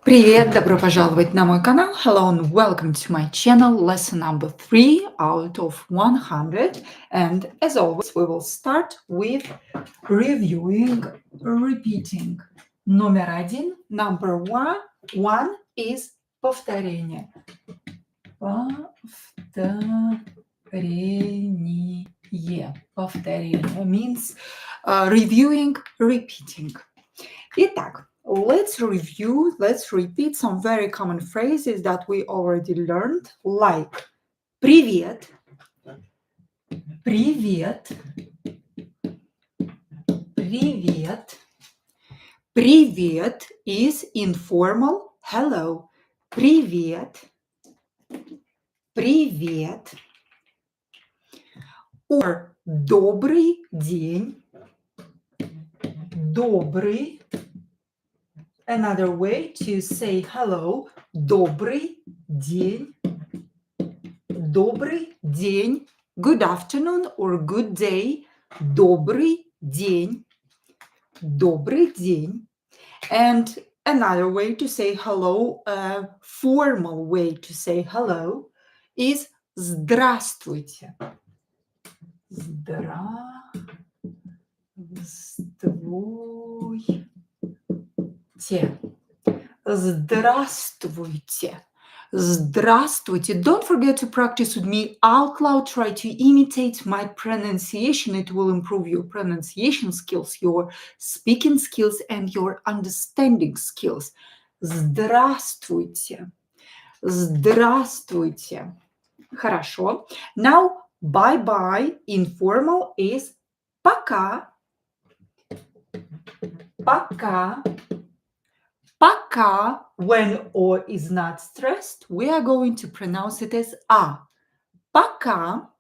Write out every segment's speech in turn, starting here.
Привет, добро пожаловать на мой канал. Hello and welcome to my channel, lesson number 3 out of 100. And as always, we will start with reviewing, repeating. Номер один, number one is повторение. Повторение means reviewing, repeating. Итак, let's repeat some very common phrases that we already learned, like привет, привет, привет. Привет is informal hello. Привет, привет. Or добрый день, добрый. Another way to say hello, добрый день, добрый день, good afternoon or good day, добрый день, добрый день. And another way to say hello, a formal way to say hello is здравствуйте. Здравствуйте. Здравствуйте. Здравствуйте. Don't forget to practice with me out loud. Try to imitate my pronunciation. It will improve your pronunciation skills, your speaking skills, and your understanding skills. Здравствуйте. Здравствуйте. Хорошо. Now, bye-bye. Informal is пока. Пока. Пока, when O is not stressed, we are going to pronounce it as A. Пока.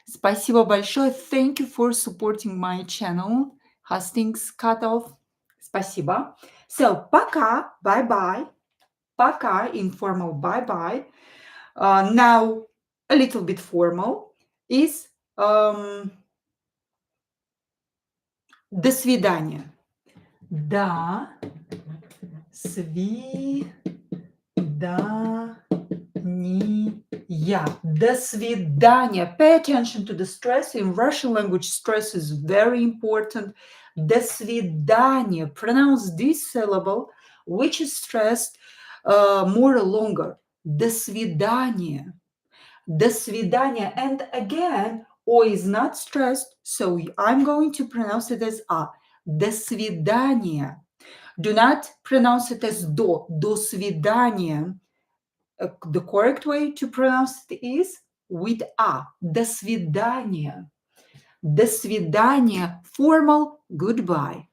Спасибо большое. Thank you for supporting my channel. Hastings cut off. Спасибо. So, пока, bye-bye. Пока, informal, bye-bye. Now, a little bit formal is до свидания. До свидания. До свидания. Pay attention to the stress. In Russian language, stress is very important. До свидания. Pronounce this syllable, which is stressed more longer. До свидания. До свидания. And again, O is not stressed, so I'm going to pronounce it as A. До свидания. Do not pronounce it as до свидания. The correct way to pronounce it is with A. До свидания. До свидания. Formal goodbye.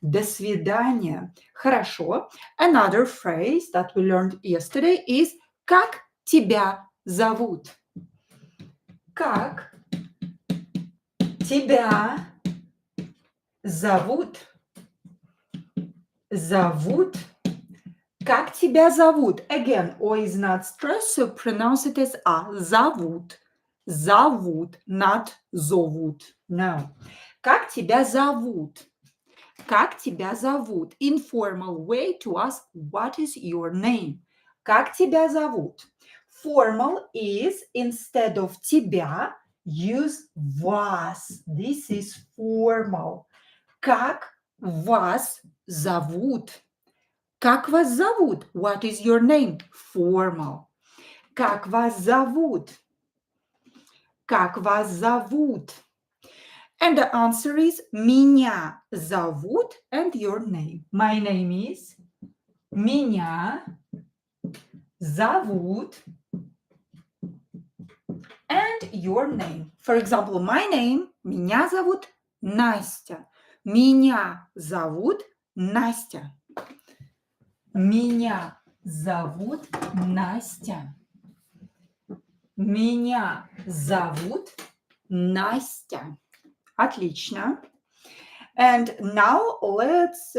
До свидания. Хорошо. Another phrase that we learned yesterday is как тебя зовут? Как тебя зовут? Зовут. Как тебя зовут? Again, O is not stressed, so pronounce it as A. Зовут. Зовут, not зовут. No. Как тебя зовут? Как тебя зовут? Informal way to ask what is your name. Как тебя зовут? Formal is instead of тебя, use вас. This is formal. Как вас зовут? Как вас зовут? What is your name? Formal. Как вас зовут? Как вас зовут? And the answer is меня зовут and your name. My name is меня зовут and your name. For example, my name, меня зовут Настя. Меня зовут Настя. Меня зовут Настя. Меня зовут Настя. Отлично. And now let's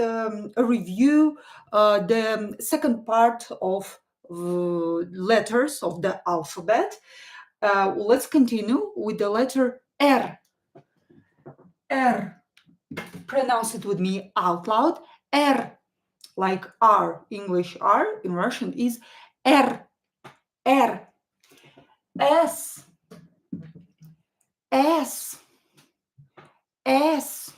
review the second part of letters of the alphabet. Let's continue with the letter R. R. Pronounce it with me out loud. R. like R, English R in Russian is R, R, S, S, S,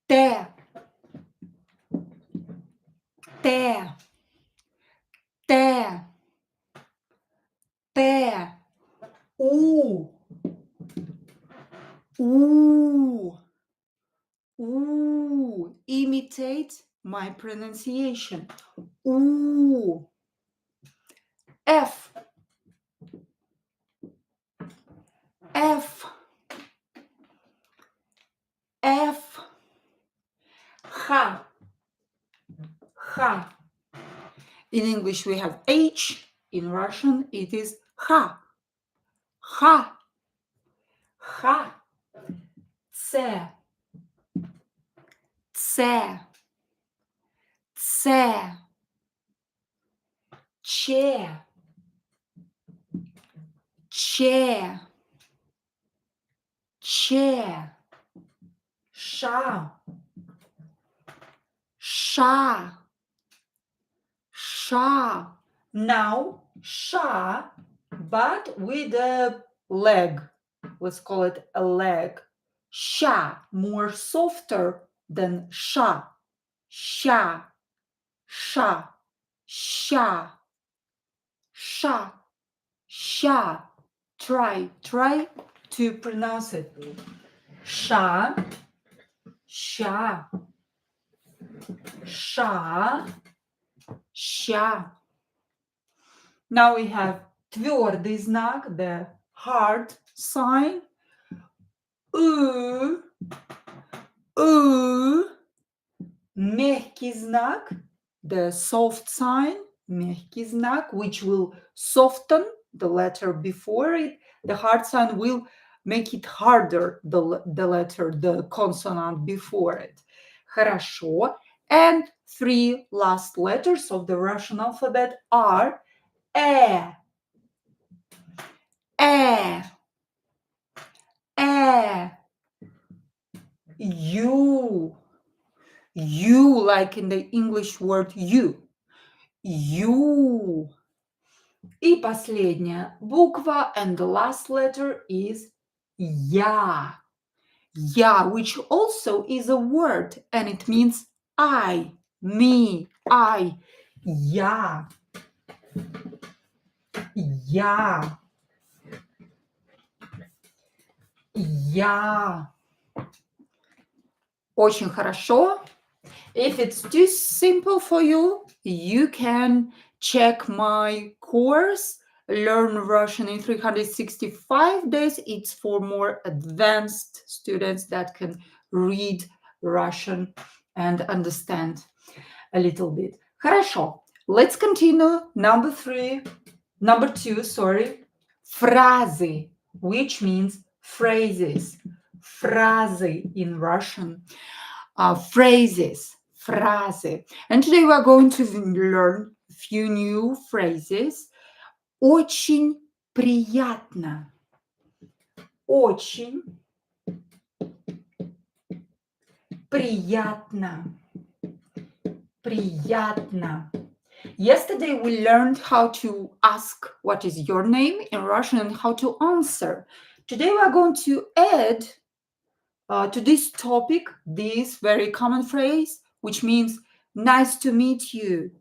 T, T, T, T, U, U, U. Imitate my pronunciation. U, F, F, F, H, H. In English we have H. In Russian it is H, H, H, C, C, C, Ч, Ч, Ч, Ша, Ша, Ша. Now Sha, but with a leg. Let's call it a leg. Sha, more softer than Sha. Sha, Sha, Sha, Sha, Sha. Try to pronounce it. Sha, Sha, Sha, Sha. Now we have твердый знак, the hard sign. У, мягкий знак, the soft sign, мягкий знак, which will soften the letter before it. The hard sign will make it harder, the letter, the consonant before it. Хорошо. And 3 last letters of the Russian alphabet are E, E, E, U, like in the English word you. You. И последняя буква, and the last letter is Я. Я, which also is a word, and it means I, me, I. Я. Я. Я. Очень хорошо. If it's too simple for you, you can check my course, Learn Russian in 365 Days. It's for more advanced students that can read Russian and understand a little bit. Хорошо. Let's continue. Number 2, фразы, which means phrases. Фразы in Russian. Phrases, фразы. And today we are going to learn a few new phrases. Очень приятно. Очень приятно. Приятно. Yesterday we learned how to ask what is your name in Russian and how to answer. Today we are going to add to this topic this very common phrase, which means nice to meet you.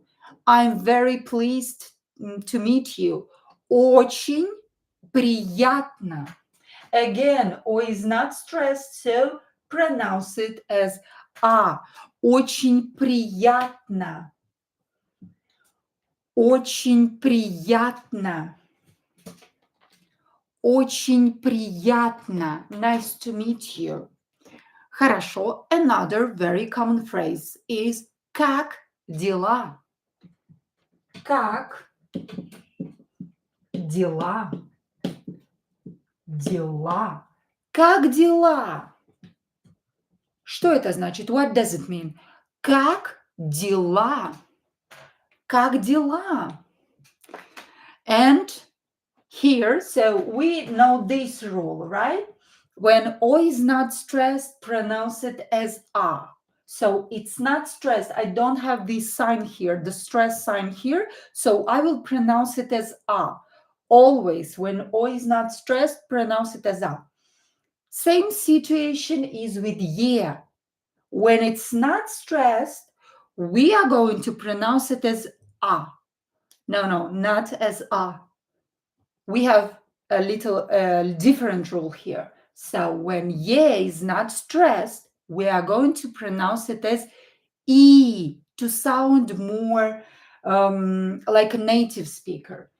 I'm very pleased to meet you. Очень приятно. Again, O is not stressed, so pronounce it as A. Очень приятно. Очень приятно. Очень приятно. Nice to meet you. Хорошо. Another very common phrase is как дела? Как дела? Дела. Как дела? Что это значит? What does it mean? Как дела? Как дела? And here, so we know this rule, right? When O is not stressed, pronounce it as A. So it's not stressed. I don't have this sign here, the stress sign here. So I will pronounce it as a. Always, when o is not stressed, pronounce it as a. Same situation is with yeah. When it's not stressed, we are going to pronounce it as a. No, not as a. We have a little different rule here. So when yeah is not stressed, we are going to pronounce it as e to sound more like a native speaker.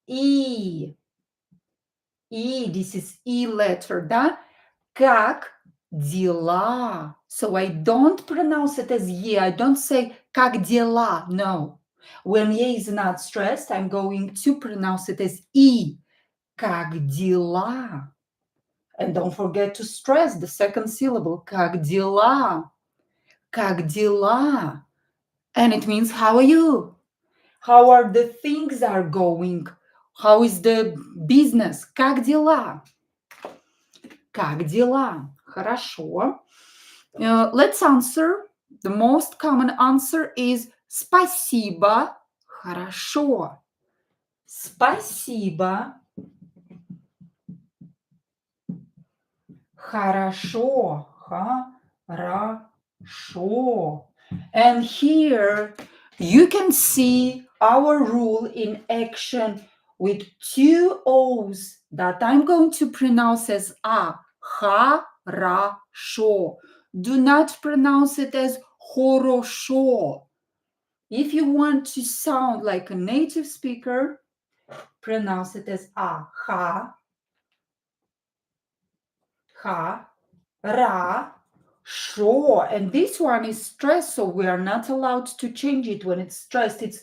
E. E, this is E letter, да? Как дела? So I don't pronounce it as ye. I don't say как дела. No. When ye is not stressed, I'm going to pronounce it as E. Как дела? And don't forget to stress the second syllable. Как дела? Как дела? And it means how are you? How are the things are going? How is the business? Как дела? Как дела? Хорошо. Let's answer. The most common answer is спасибо. Хорошо. Спасибо. Хорошо. Хорошо. And here you can see our rule in action with two O's that I'm going to pronounce as a. Хорошо. Do not pronounce it as хорошо. If you want to sound like a native speaker, pronounce it as a. Ra. Sure. And this one is stressed, so we are not allowed to change it when it's stressed. It's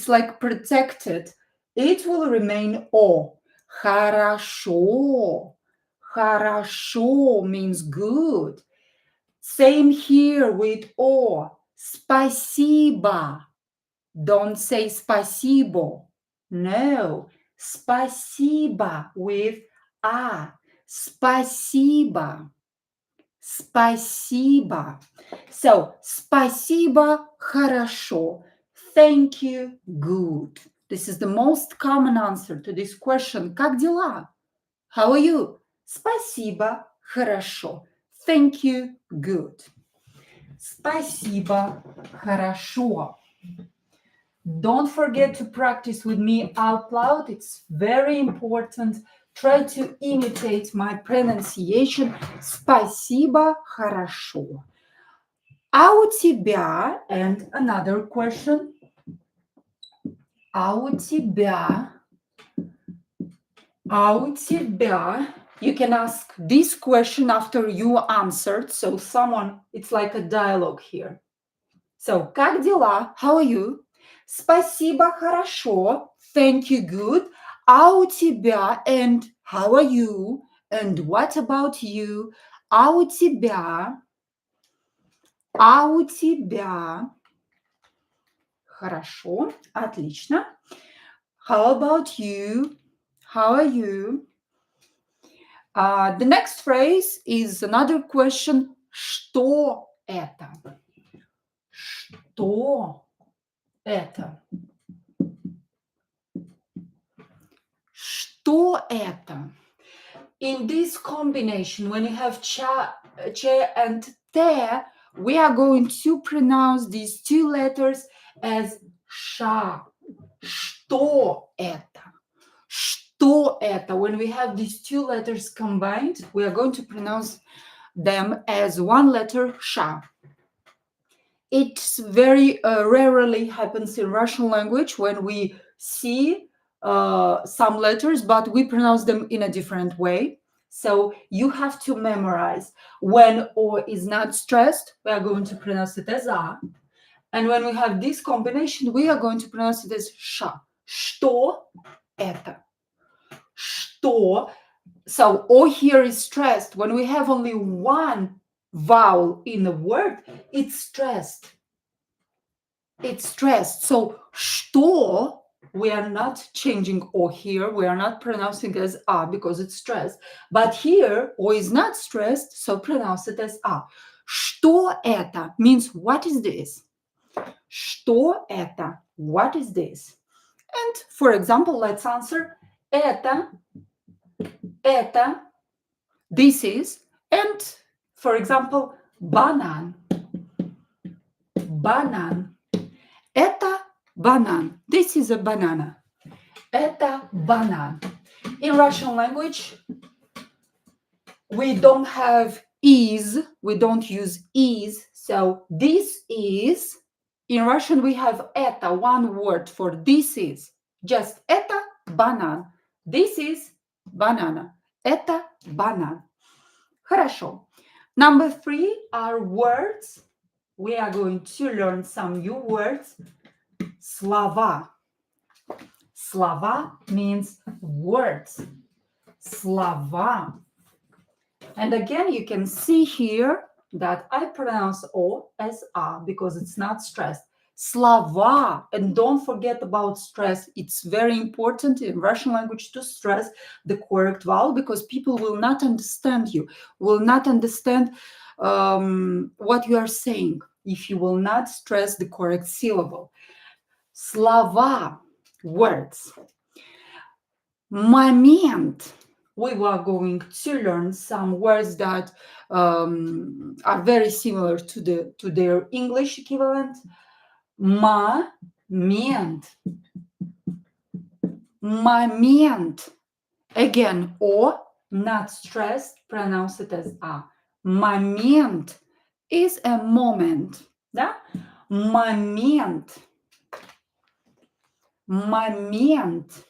like protected. It will remain o. Хорошо. Хорошо means good. Same here with o. Спасибо. Don't say спасибо. No. Спасибо with a. Спасибо. Спасибо. So, спасибо, хорошо. Thank you, good. This is the most common answer to this question. Как дела? How are you? Спасибо, хорошо. Thank you, good. Спасибо, хорошо. Don't forget to practice with me out loud. It's very important. Try to imitate my pronunciation. Спасибо, хорошо. А у тебя, and another question. А у тебя, you can ask this question after you answered. So someone, it's like a dialogue here. So, как дела? How are you? Спасибо, хорошо. Thank you, good. А у тебя, and how are you? And what about you? А у тебя? А у тебя? Хорошо, отлично. How about you? How are you? The next phrase is another question. Что это? Что это? Что это? In this combination, when you have cha and te, we are going to pronounce these two letters as sha. Что это? Что это? When we have these two letters combined, we are going to pronounce them as one letter sha. It very rarely happens in Russian language when we see some letters, but we pronounce them in a different way. So you have to memorize. When o is not stressed, we are going to pronounce it as a. And when we have this combination, we are going to pronounce it as ша. Что это? Что. So o here is stressed. When we have only one vowel in a word, it's stressed. It's stressed. So что, we are not changing o here. We are not pronouncing as a because it's stressed. But here o is not stressed, so pronounce it as a. Что это means what is this? Что это? What is this? And for example, let's answer это, this is, and for example, банан. Банан. Это банан. This is a banana. Это банан. In Russian language, we don't have is, we don't use is, so this is. In Russian, we have это, one word for this is. Just это банан. This is banana. Это банан. Хорошо. Number 3 are words. We are going to learn some new words. Слова. Слова means words. Слова. And again, you can see here that I pronounce O as A because it's not stressed. Слова. And don't forget about stress. It's very important in Russian language to stress the correct vowel because people will not understand you, will not understand what you are saying if you will not stress the correct syllable. Слова. Words. Момент. We are going to learn some words that are very similar to their English equivalent. Момент. Момент. Again, O, not stressed, pronounce it as A. Момент is a moment. Да? Момент. Момент.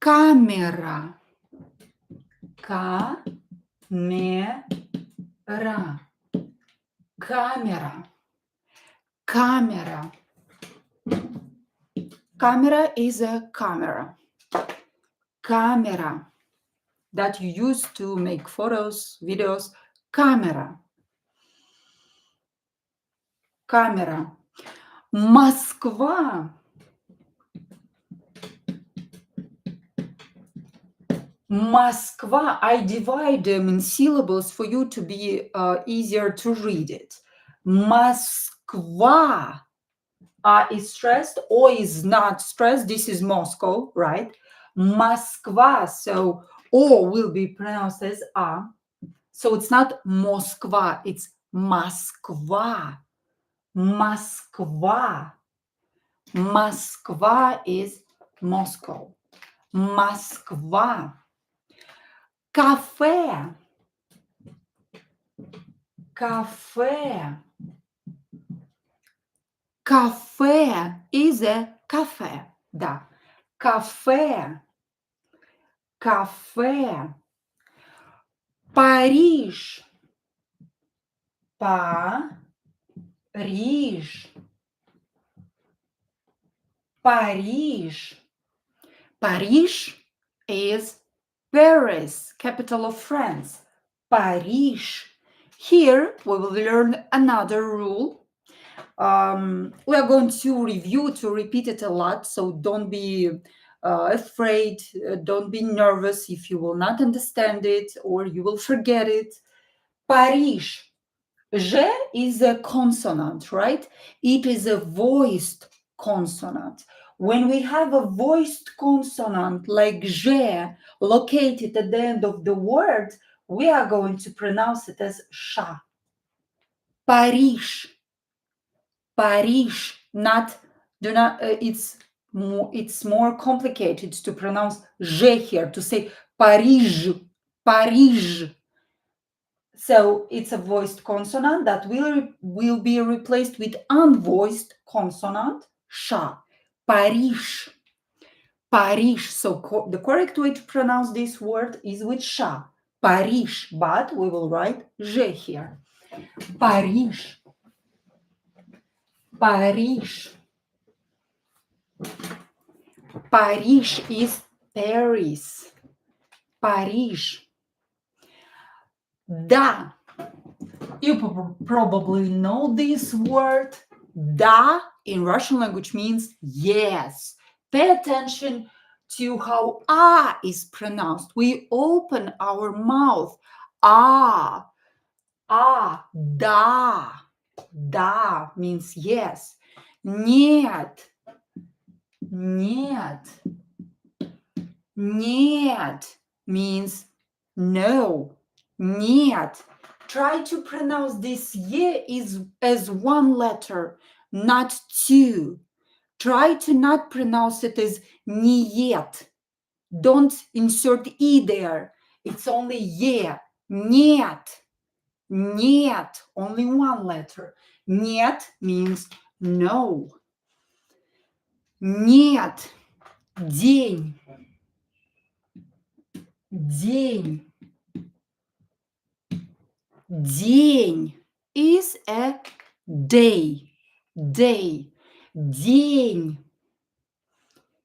Камера. Камера. Камера. Camera. Camera is a camera. Camera that you use to make photos, videos. Camera. Camera. Москва. Москва. I divide them in syllables for you to be easier to read it. Moskva. Is stressed or is not stressed. This is Moscow, right? Moskva. So O will be pronounced as A. So it's not Moskva, it's Moskva. Moskva. Moskva is Moscow. Moskva. Cafe. Cafe. Cafe is a cafe. Да. Cafe. Cafe. Париж. Париж. Париж. Париж is Paris, capital of France. Париж. Here we will learn another rule. We are going to review, to repeat it a lot, so don't be afraid, don't be nervous if you will not understand it or you will forget it. Париж. J is a consonant, right? It is a voiced consonant. When we have a voiced consonant like J located at the end of the word, we are going to pronounce it as Sha. Париж. Париж, it's more complicated to pronounce J here, to say Parиж, Parиж. So it's a voiced consonant that will be replaced with unvoiced consonant, Sha. Parиж, Parиж. So the correct way to pronounce this word is with Sha. Parиж, but we will write J here. Parиж. Париж. Париж is Paris. Париж. Да. You probably know this word. Да in Russian language means yes. Pay attention to how A is pronounced. We open our mouth. Ah. да. Да means yes. Нет. Нет. Нет means no. Нет. Try to pronounce this ye as one letter, not two. Try to not pronounce it as niet. Don't insert e there. It's only ye. Нет. Нет. Only one letter. Нет means no. Нет. День. День. День is a day. Day. День.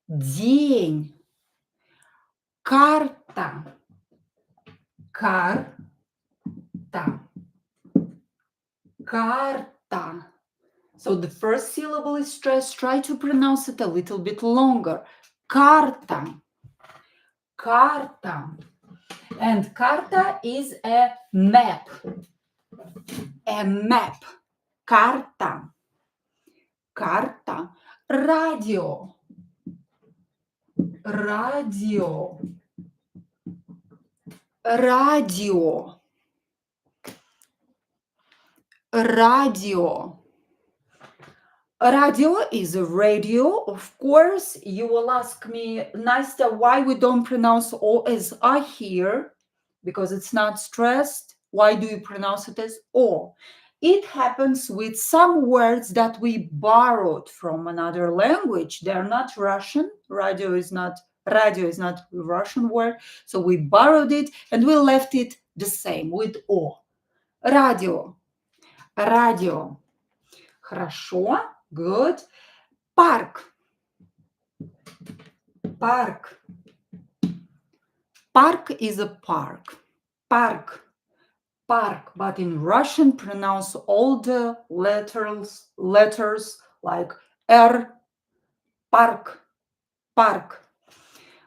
День. Карта. Карта. Карта. So the first syllable is stressed. Try to pronounce it a little bit longer. Карта. Карта. And карта is a map. A map. Карта. Карта. Радио. Радио. Радио. Radio. Radio is a radio, of course. You will ask me, Nastya, why we don't pronounce O as I here? Because it's not stressed. Why do you pronounce it as O? It happens with some words that we borrowed from another language. They're not Russian. Radio is not a Russian word. So we borrowed it and we left it the same with O. Radio. Radio. Хорошо. Good. Парк. Парк. Park is a park. Park. Park. But in Russian, pronounce all the letters like R. Park. Park.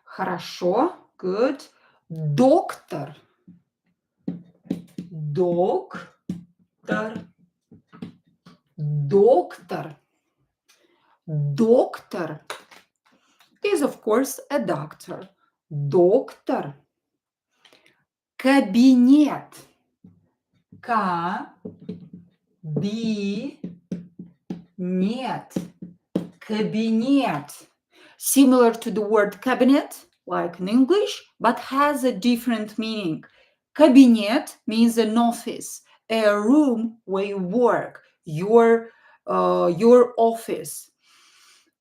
Хорошо. Good. Доктор. Доктор. Doctor. Doctor is, of course, a doctor. Doctor. Кабинет. Кабинет. Кабинет. Similar to the word cabinet, like in English, but has a different meaning. Кабинет means an office, a room where you work. Your office,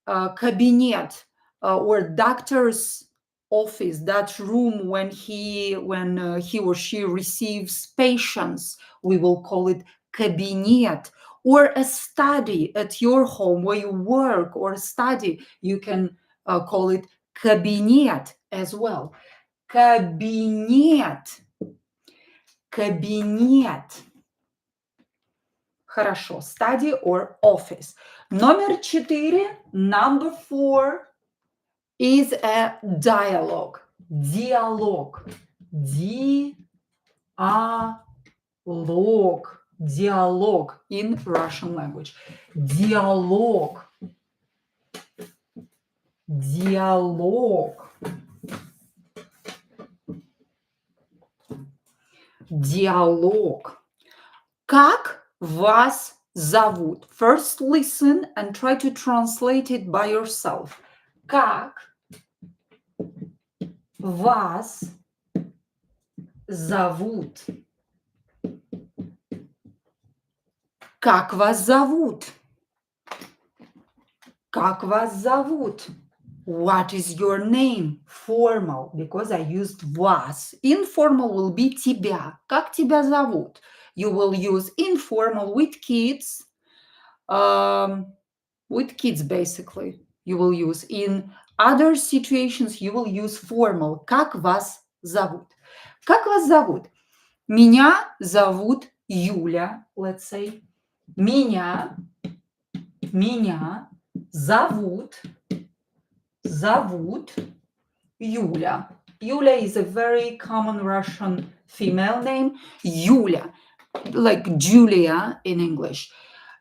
cabinet, or doctor's office, that room when he or she receives patients, we will call it cabinet. Or a study at your home where you work or study, you can call it cabinet as well. Cabinet. Cabinet. Хорошо. Study or office. Number 4 is a dialogue. Dialogue. Dialogue. Dialogue in Russian language. Dialogue. Dialogue. Диалог. Как вас зовут? First listen and try to translate it by yourself. Как вас зовут? Как вас зовут? Как вас зовут? What is your name? Formal, because I used вас. Informal will be тебя. Как тебя зовут? You will use informal with kids. With kids, basically, you will use. In other situations, you will use formal. Как вас зовут? Как вас зовут? Меня зовут Юля, let's say. Меня зовут Юля. Юля is a very common Russian female name. Юля. like Julia in English.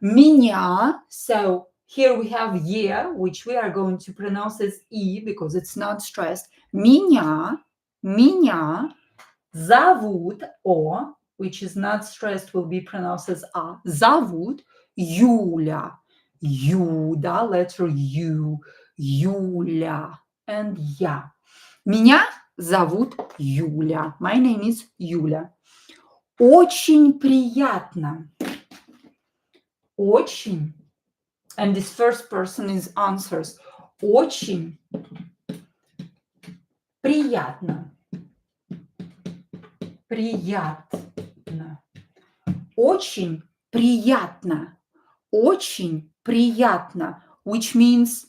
Меня, so here we have ye, which we are going to pronounce as e because it's not stressed. Меня зовут о, which is not stressed, will be pronounced as a. Зовут Юля. Юда, letter U. Юля. And я. Меня зовут Юля. My name is Юля. Очень приятно. Очень. And this first person is answers. Очень приятно. Приятно. Очень приятно. Очень приятно. Which means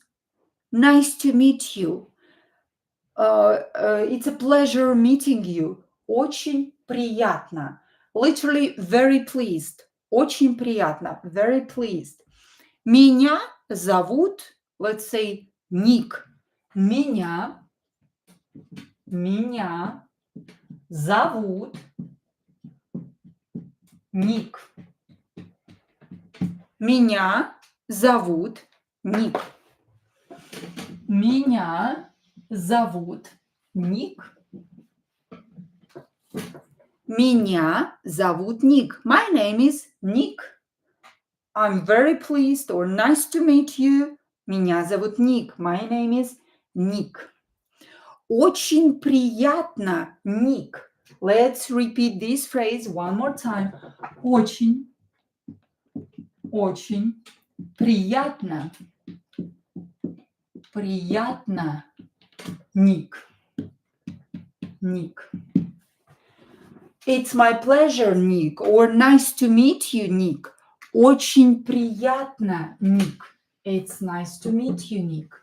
nice to meet you. It's a pleasure meeting you. Очень приятно. Literally very pleased. Очень приятно. Very pleased. Меня зовут, let's say, Ник. Меня зовут Ник. Меня зовут Ник. Меня зовут Ник. Меня зовут Ник. My name is Nick. I'm very pleased or nice to meet you. Меня зовут Ник. My name is Nick. Очень приятно, Ник. Let's repeat this phrase one more time. Очень приятно. Приятно, Ник. Ник. It's my pleasure, Nick, or nice to meet you, Nick. Очень приятно, Nick. It's nice to meet you, Nick.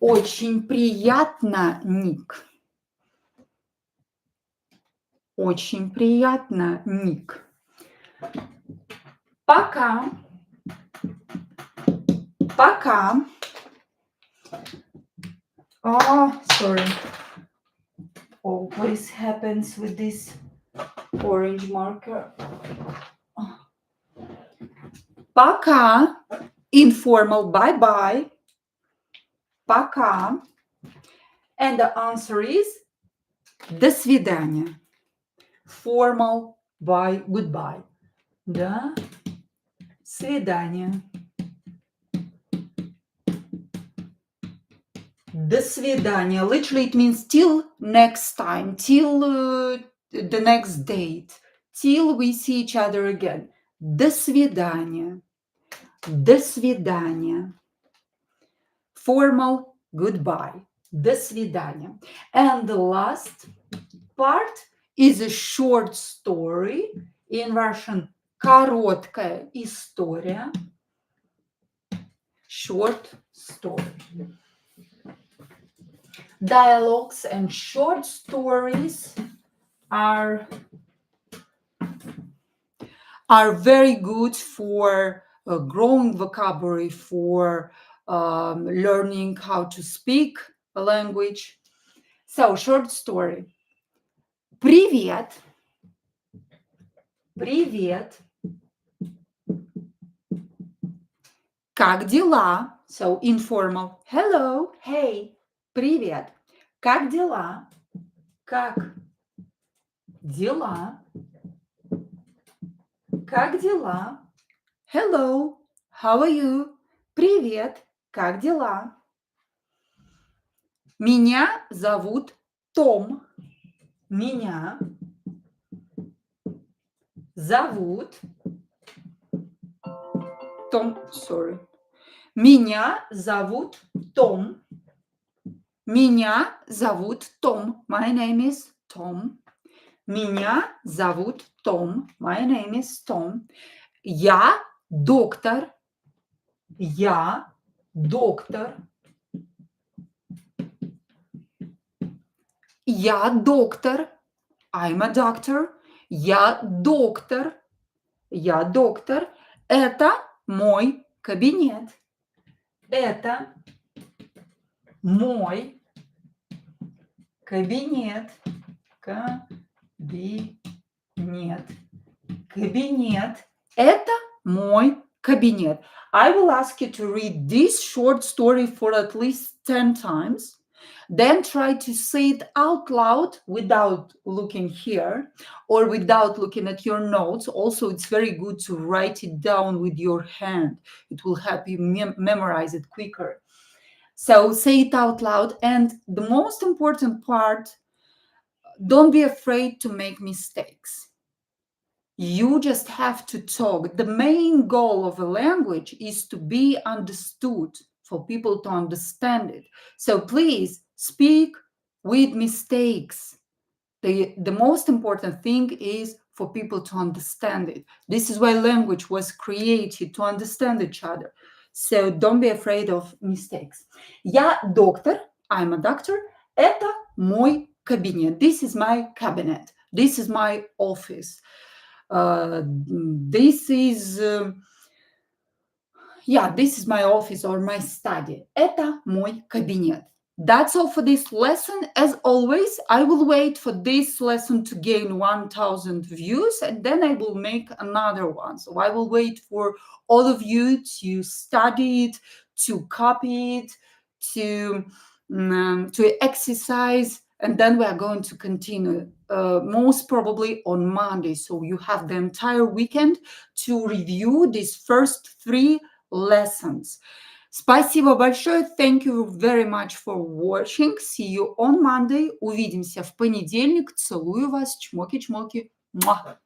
Очень приятно, Ник. Очень приятно, Ник. Пока. Пока. Oh, sorry. Oh, what is happens with this orange marker? Пока. Informal bye-bye. Пока. And the answer is до свидания. Formal bye, goodbye. До свидания. До свидания. Literally, it means till next time, till the next date, till we see each other again. До свидания. До свидания. Formal goodbye. До свидания. And the last part is a short story. In Russian, короткая история. Short story. Dialogues and short stories are very good for growing vocabulary, for learning how to speak a language. So, short story. Привет. Привет. Как дела? So, informal. Hello. Hey. Привет. Как дела? Как дела? Как дела? Hello. How are you? Привет. Как дела? Меня зовут Том. Меня зовут Том. Sorry. Меня зовут Том. Меня зовут Том. My name is Tom. Меня зовут Том. My name is Tom. Я доктор. Я доктор. Я доктор. I'm a doctor. Я доктор. Я доктор. Это мой кабинет. Это мой кабинет. Кабинет. Кабинет. Это мой кабинет. I will ask you to read this short story for at least 10 times. Then try to say it out loud without looking here or without looking at your notes. Also, it's very good to write it down with your hand. It will help you memorize it quicker. So say it out loud. And the most important part, don't be afraid to make mistakes. You just have to talk. The main goal of a language is to be understood, for people to understand it. So please speak with mistakes. The most important thing is for people to understand it. This is why language was created, to understand each other. So don't be afraid of mistakes. Я доктор, I'm a doctor. Это мой кабинет. This is my cabinet. This is my office. This is my office or my study. Это мой кабинет. That's all for this lesson. As always, I will wait for this lesson to gain 1,000 views, and then I will make another one. So I will wait for all of you to study it, to copy it, to exercise, and then we are going to continue most probably on Monday. So you have the entire weekend to review these first 3 lessons. Спасибо большое. Thank you very much for watching. See you on Monday. Увидимся в понедельник. Целую вас. Чмоки-чмоки. Муа.